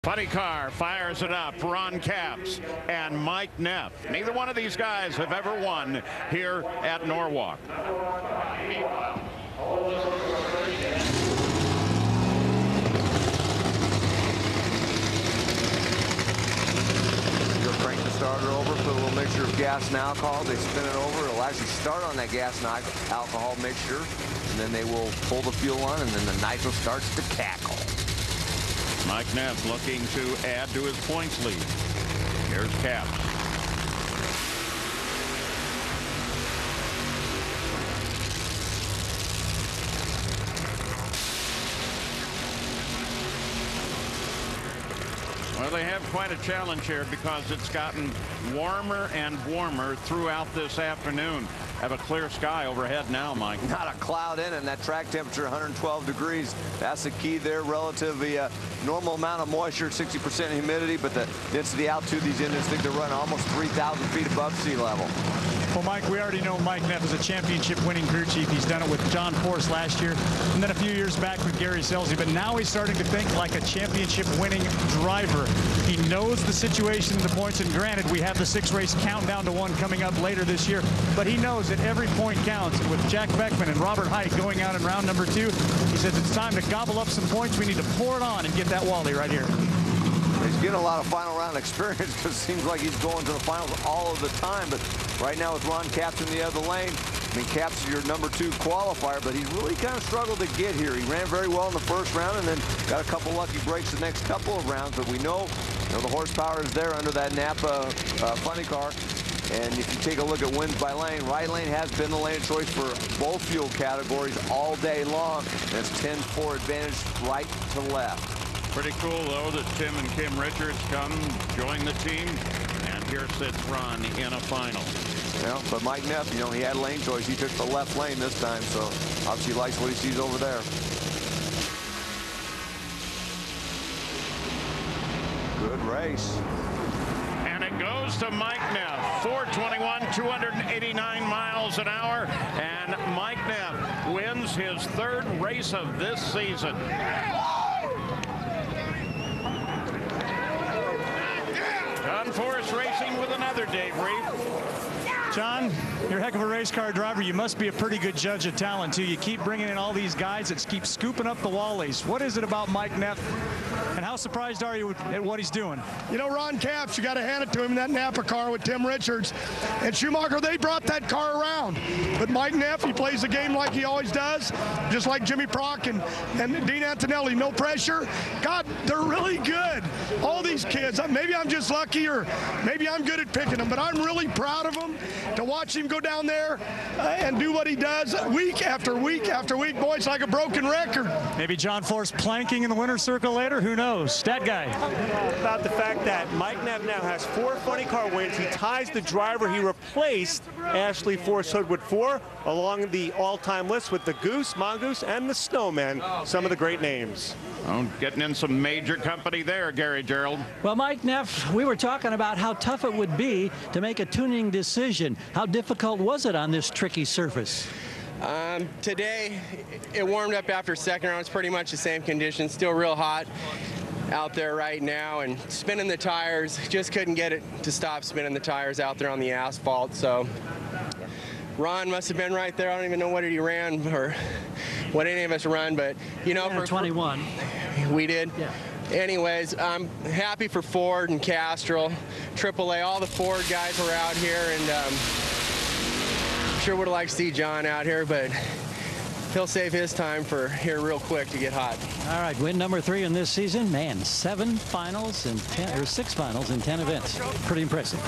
Funny car fires it up. Ron Capps and Mike Neff. Neither one of these guys have ever won here at Norwalk. You'll crank the starter over, put a little mixture of gas and alcohol. They spin it over. It'll actually start on that gas and alcohol mixture, and then they will pull the fuel on, and then the nitro starts to cackle. Mike Neff looking to add to his points lead. Here's Capps. Well, they have quite a challenge here because it's gotten warmer and warmer throughout this afternoon. Have a clear sky overhead now, Mike. Not a cloud in it, and that track temperature 112 degrees. That's the key there. Relatively normal amount of moisture, 60% humidity, but the density altitude these engines think they're running almost 3,000 feet above sea level. Well, Mike, we already know Mike Neff is a championship-winning crew chief. He's done it with John Force last year, and then a few years back with Gary Selzy. But now he's starting to think like a championship-winning driver. He knows the situation in the points, and granted, we have the 6-race countdown to 1 coming up later this year. But he knows that every point counts. And with Jack Beckman and Robert Hite going out in round number 2, he says it's time to gobble up some points. We need to pour it on and get that Wally right here. He's getting a lot of final round experience because it seems like he's going to the finals all of the time. But right now with Ron Capps in the other lane, I mean, Capps is your number 2 qualifier, but he's really kind of struggled to get here. He ran very well in the first round and then got a couple lucky breaks the next couple of rounds. But we know, the horsepower is there under that Napa funny car. And if you take a look at wins by lane, right lane has been the lane of choice for both fuel categories all day long. And it's 10-4 advantage right to left. Pretty cool, though, that Tim and Kim Richards come join the team. And here sits Ron in a final. Yeah, but Mike Neff, he had lane choice. He took the left lane this time, so obviously he likes what he sees over there. Good race. And it goes to Mike Neff. 421, 289 miles an hour. And Mike Neff wins his 3rd race of this season. John Force racing with another Dave Reef. John, you're a heck of a race car driver. You must be a pretty good judge of talent, too. You keep bringing in all these guys that keep scooping up the Wallies. What is it about Mike Neff, and how surprised are you at what he's doing? Ron Capps, you got to hand it to him in that Napa car with Tim Richards. And Schumacher, they brought that car around. But Mike Neff, he plays the game like he always does, just like Jimmy Prock and Dean Antonelli. No pressure. God, they're really good. All these kids. Maybe I'm just lucky, or maybe I'm good at picking them, but I'm really proud of them. To watch him go down there and do what he does week after week after week, boy, it's like a broken record. Maybe John Force planking in the winner's circle later. Who knows? Stat guy. About the fact that Mike Neff now has 4 funny car wins. He ties the driver he replaced, Ashley Force Hoodwood, for along the all-time list with the Goose, Mongoose, and the Snowman. Some of the great names. Oh, getting in some major company there, Gary Gerald. Well, Mike Neff, we were talking about how tough it would be to make a tuning decision. How difficult was it on this tricky surface? Today, it warmed up after 2nd round. It's pretty much the same conditions. Still real hot out there right now, and spinning the tires. Just couldn't get it to stop spinning the tires out there on the asphalt. So Ron must have been right there. I don't even know what he ran or what any of us run, but for 21. We did. Yeah. Anyways, I'm happy for Ford and Castrol, AAA. All the Ford guys were out here, and sure would have liked to see John out here, but he'll save his time for here real quick to get hot. All right, win number 3 in this season. Man, 6 finals in 10 events. Pretty impressive.